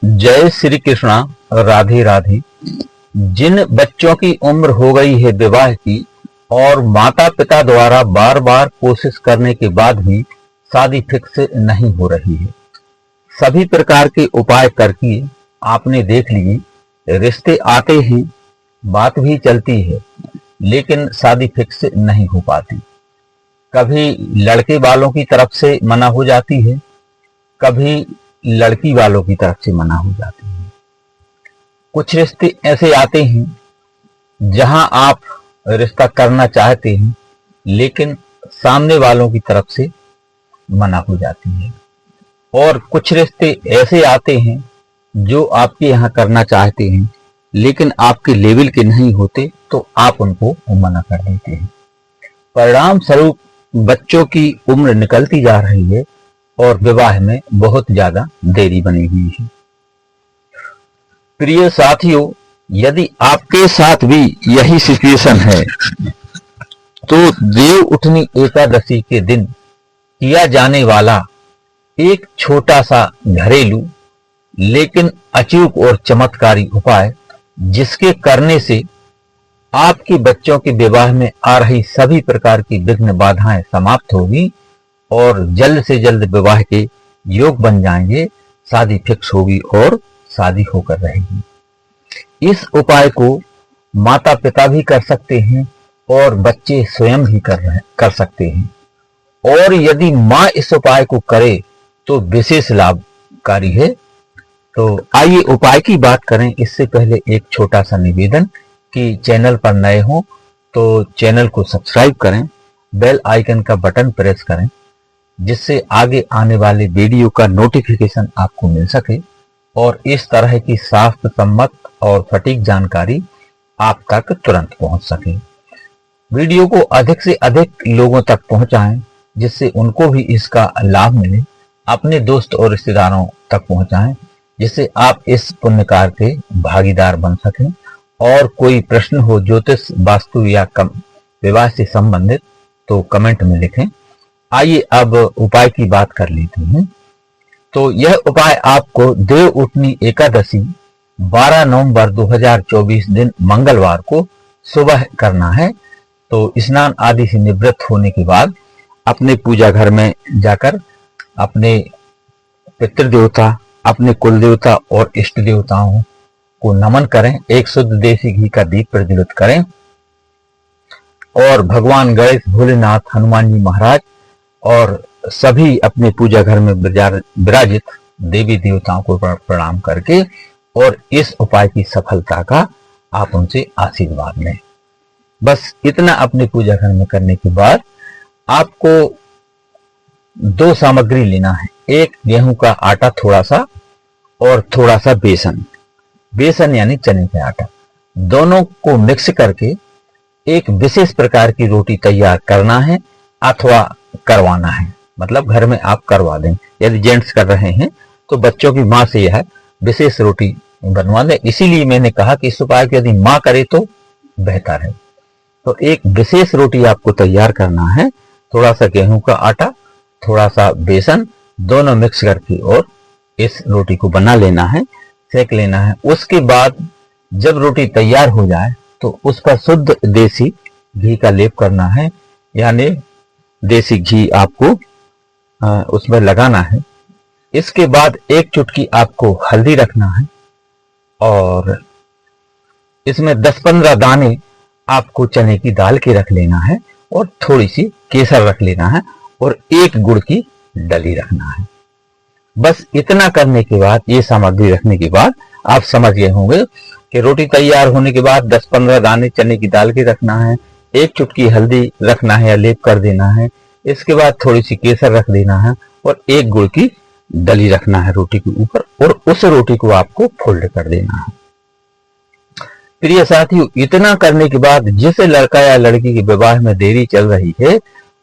जय श्री कृष्णा। राधे राधे। जिन बच्चों की उम्र हो गई है विवाह की और माता पिता द्वारा बार बार कोशिश करने के बाद भी शादी फिक्स नहीं हो रही है, सभी प्रकार के उपाय करके आपने देख लिए, रिश्ते आते हैं, बात भी चलती है, लेकिन शादी फिक्स नहीं हो पाती। कभी लड़के वालों की तरफ से मना हो जाती है, कभी लड़की वालों की तरफ से मना हो जाती है। कुछ रिश्ते ऐसे आते हैं जहां आप रिश्ता करना चाहते हैं, लेकिन सामने वालों की तरफ से मना हो जाती है। और कुछ रिश्ते ऐसे आते हैं जो आपके यहाँ करना चाहते हैं, लेकिन आपके लेवल के नहीं होते, तो आप उनको मना कर देते हैं। परिणाम स्वरूप बच्चों की उम्र निकलती जा रही है और विवाह में बहुत ज्यादा देरी बनी हुई है। प्रिय साथियों, यदि आपके साथ भी यही सिचुएशन है तो देव उठनी एकादशी के दिन किया जाने वाला एक छोटा सा घरेलू लेकिन अचूक और चमत्कारी उपाय, जिसके करने से आपके बच्चों के विवाह में आ रही सभी प्रकार की विघ्न बाधाएं समाप्त होगी और जल्द से जल्द विवाह के योग बन जाएंगे, शादी फिक्स होगी और शादी होकर रहेगी। इस उपाय को माता पिता भी कर सकते हैं और बच्चे स्वयं भी कर सकते हैं। और यदि माँ इस उपाय को करे तो विशेष लाभकारी है। तो आइए उपाय की बात करें। इससे पहले एक छोटा सा निवेदन कि चैनल पर नए हो तो चैनल को सब्सक्राइब करें, बेल आइकन का बटन प्रेस करें, जिससे आगे आने वाले वीडियो का नोटिफिकेशन आपको मिल सके और इस तरह की शास्त्र सम्मत और सटीक जानकारी आप तक तुरंत पहुंच सके। वीडियो को अधिक से अधिक लोगों तक पहुंचाएं, जिससे उनको भी इसका लाभ मिले। अपने दोस्त और रिश्तेदारों तक पहुंचाएं, जिससे आप इस पुण्य कार्य के भागीदार बन सकें। और कोई प्रश्न हो ज्योतिष, वास्तु या विवाह से संबंधित तो कमेंट में लिखें। आइए अब उपाय की बात कर लेते हैं। तो यह उपाय आपको देव उठनी एकादशी 12 नवंबर 2024 दिन मंगलवार को सुबह करना है। तो स्नान आदि से निवृत्त होने के बाद अपने पूजा घर में जाकर अपने पितृदेवता, अपने कुल देवता और इष्ट देवताओं को नमन करें। एक शुद्ध देसी घी का दीप प्रज्वलित करें और भगवान गणेश, भोलेनाथ, हनुमान जी महाराज और सभी अपने पूजा घर में विराजित देवी देवताओं को प्रणाम करके और इस उपाय की सफलता का आप उनसे आशीर्वाद लें। बस इतना अपने पूजा घर में करने के बाद आपको 2 सामग्री लेना है। एक गेहूं का आटा थोड़ा सा और थोड़ा सा बेसन यानी चने का आटा, दोनों को मिक्स करके एक विशेष प्रकार की रोटी तैयार करना है अथवा करवाना है। मतलब घर में आप करवा दें। यदि जेंट्स कर रहे हैं तो बच्चों की माँ से यह विशेष रोटी बनवा दें। इसीलिए मैंने कहा कि इस उपाय को यदि माँ करे तो बेहतर है। तो एक विशेष रोटी आपको तैयार करना है। थोड़ा सा गेहूं का आटा, थोड़ा सा बेसन, दोनों मिक्स करके और इस रोटी को बना लेना है, सेक लेना है। उसके बाद जब रोटी तैयार हो जाए तो उस पर शुद्ध देसी घी का लेप करना है, यानी देसी घी आपको उसमें लगाना है। इसके बाद एक चुटकी आपको हल्दी रखना है और इसमें 10-15 दाने आपको चने की दाल के रख लेना है और थोड़ी सी केसर रख लेना है और एक गुड़ की डली रखना है। बस इतना करने के बाद, ये सामग्री रखने के बाद आप समझ गए होंगे कि रोटी तैयार होने के बाद 10-15 दाने चने की दाल के रखना है, एक चुटकी हल्दी रखना है या लेप कर देना है, इसके बाद थोड़ी सी केसर रख देना है और एक गुड़ की डली रखना है रोटी के ऊपर और उस रोटी को आपको फोल्ड कर देना है। प्रिय साथियों, इतना करने के बाद जिस लड़का या लड़की के विवाह में देरी चल रही है,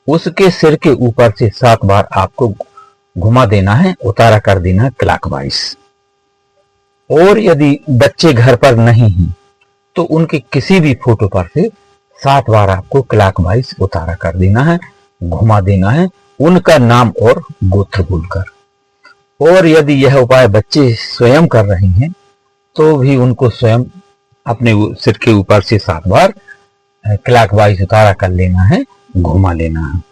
उसके सिर के ऊपर से 7 बार आपको घुमा देना है, उतारा कर देना है क्लॉकवाइज। और यदि बच्चे घर पर नहीं हैं तो उनके किसी भी फोटो पर से 7 बार आपको क्लॉकवाइज उतारा कर देना है, घुमा देना है, उनका नाम और गोत्र बोलकर। और यदि यह उपाय बच्चे स्वयं कर रहे हैं तो भी उनको स्वयं अपने सिर के ऊपर से 7 बार क्लॉकवाइज उतारा कर लेना है, घुमा लेना है।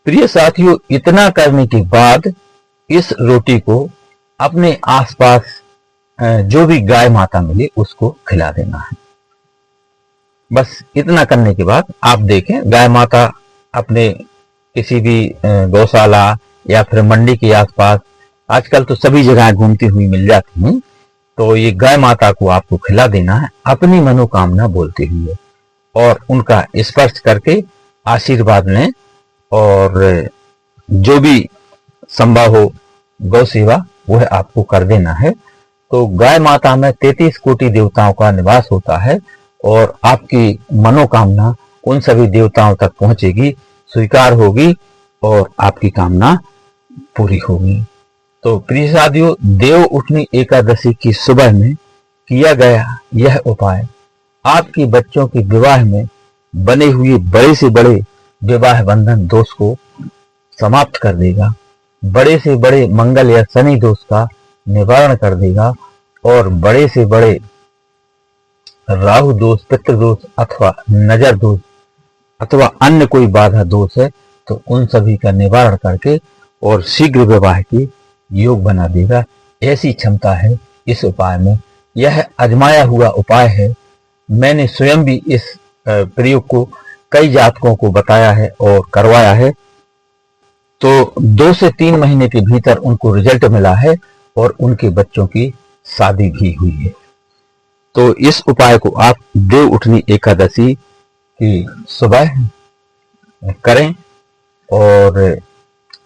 प्रिय साथियों, इतना करने के बाद इस रोटी को अपने आसपास जो भी गाय माता मिले उसको खिला देना है। बस इतना करने के बाद आप देखें, गाय माता अपने किसी भी गौशाला या फिर मंडी के आसपास, आजकल तो सभी जगह घूमती हुई मिल जाती हैं, तो ये गाय माता को आपको खिला देना है अपनी मनोकामना बोलते हुए, और उनका स्पर्श करके आशीर्वाद लें। और जो भी संभव हो गौ सेवा वह आपको कर देना है। तो गाय माता में 33 कोटि देवताओं का निवास होता है और आपकी मनोकामना उन सभी देवताओं तक पहुंचेगी, स्वीकार होगी और आपकी कामना पूरी होगी। तो प्रिय साथियों, देव उठनी एकादशी की सुबह में किया गया यह उपाय आपके बच्चों के विवाह में बने हुए बड़े से बड़े विवाह बंधन दोष को समाप्त कर देगा, बड़े से बड़े मंगल या शनि दोष का निवारण कर देगा, और बड़े से बड़े राहु दोष, पितृ दोष अथवा नजर दोष अथवा अन्य कोई बाधा दोष है तो उन सभी का निवारण करके और शीघ्र विवाह की योग बना देगा। ऐसी क्षमता है इस उपाय में। यह आजमाया हुआ उपाय है। मैंने स्वयं भी इस प्रयोग को कई जातकों को बताया है और करवाया है, तो 2 से 3 महीने के भीतर उनको रिजल्ट मिला है और उनके बच्चों की शादी भी हुई है। तो इस उपाय को आप देव उठनी एकादशी की सुबह करें और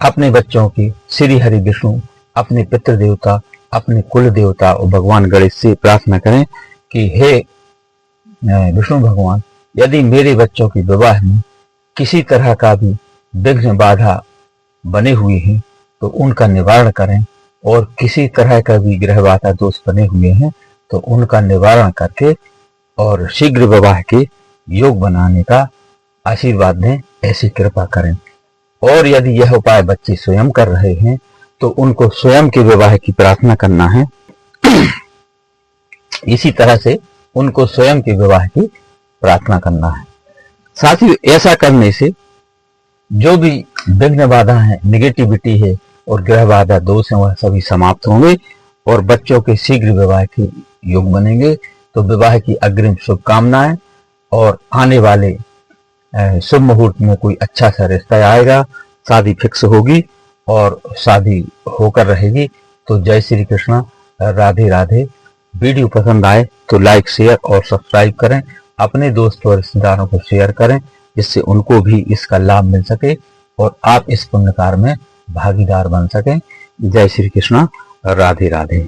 अपने बच्चों की श्री हरि विष्णु, अपने पितृ देवता, अपने कुल देवता और भगवान गणेश से प्रार्थना करें कि हे विष्णु भगवान, यदि मेरे बच्चों के विवाह में किसी तरह का भी विघ्न बाधा बने हुए हैं तो उनका निवारण करें, और किसी तरह का भी ग्रह बाधा दोष बने हुए हैं तो उनका निवारण करके और शीघ्र विवाह के योग बनाने का आशीर्वाद दें, ऐसी कृपा करें। और यदि यह उपाय बच्चे स्वयं कर रहे हैं तो उनको स्वयं के विवाह की प्रार्थना करना है। इसी तरह से उनको स्वयं के विवाह की प्रार्थना करना है। साथ ही ऐसा करने से जो भी विघ्न बाधा है, निगेटिविटी है और ग्रह बाधा दोष है, वह सभी समाप्त होंगे और बच्चों के शीघ्र विवाह के योग बनेंगे। तो विवाह की अग्रिम शुभकामनाएं, और आने वाले शुभ मुहूर्त में कोई अच्छा सा रिश्ता आएगा, शादी फिक्स होगी और शादी होकर रहेगी। तो जय श्री कृष्णा, राधे राधे। वीडियो पसंद आए तो लाइक, शेयर और सब्सक्राइब करें। अपने दोस्तों और रिश्तेदारों को शेयर करें जिससे उनको भी इसका लाभ मिल सके और आप इस पुण्य कार्य में भागीदार बन सकें। जय श्री कृष्णा, राधे राधे।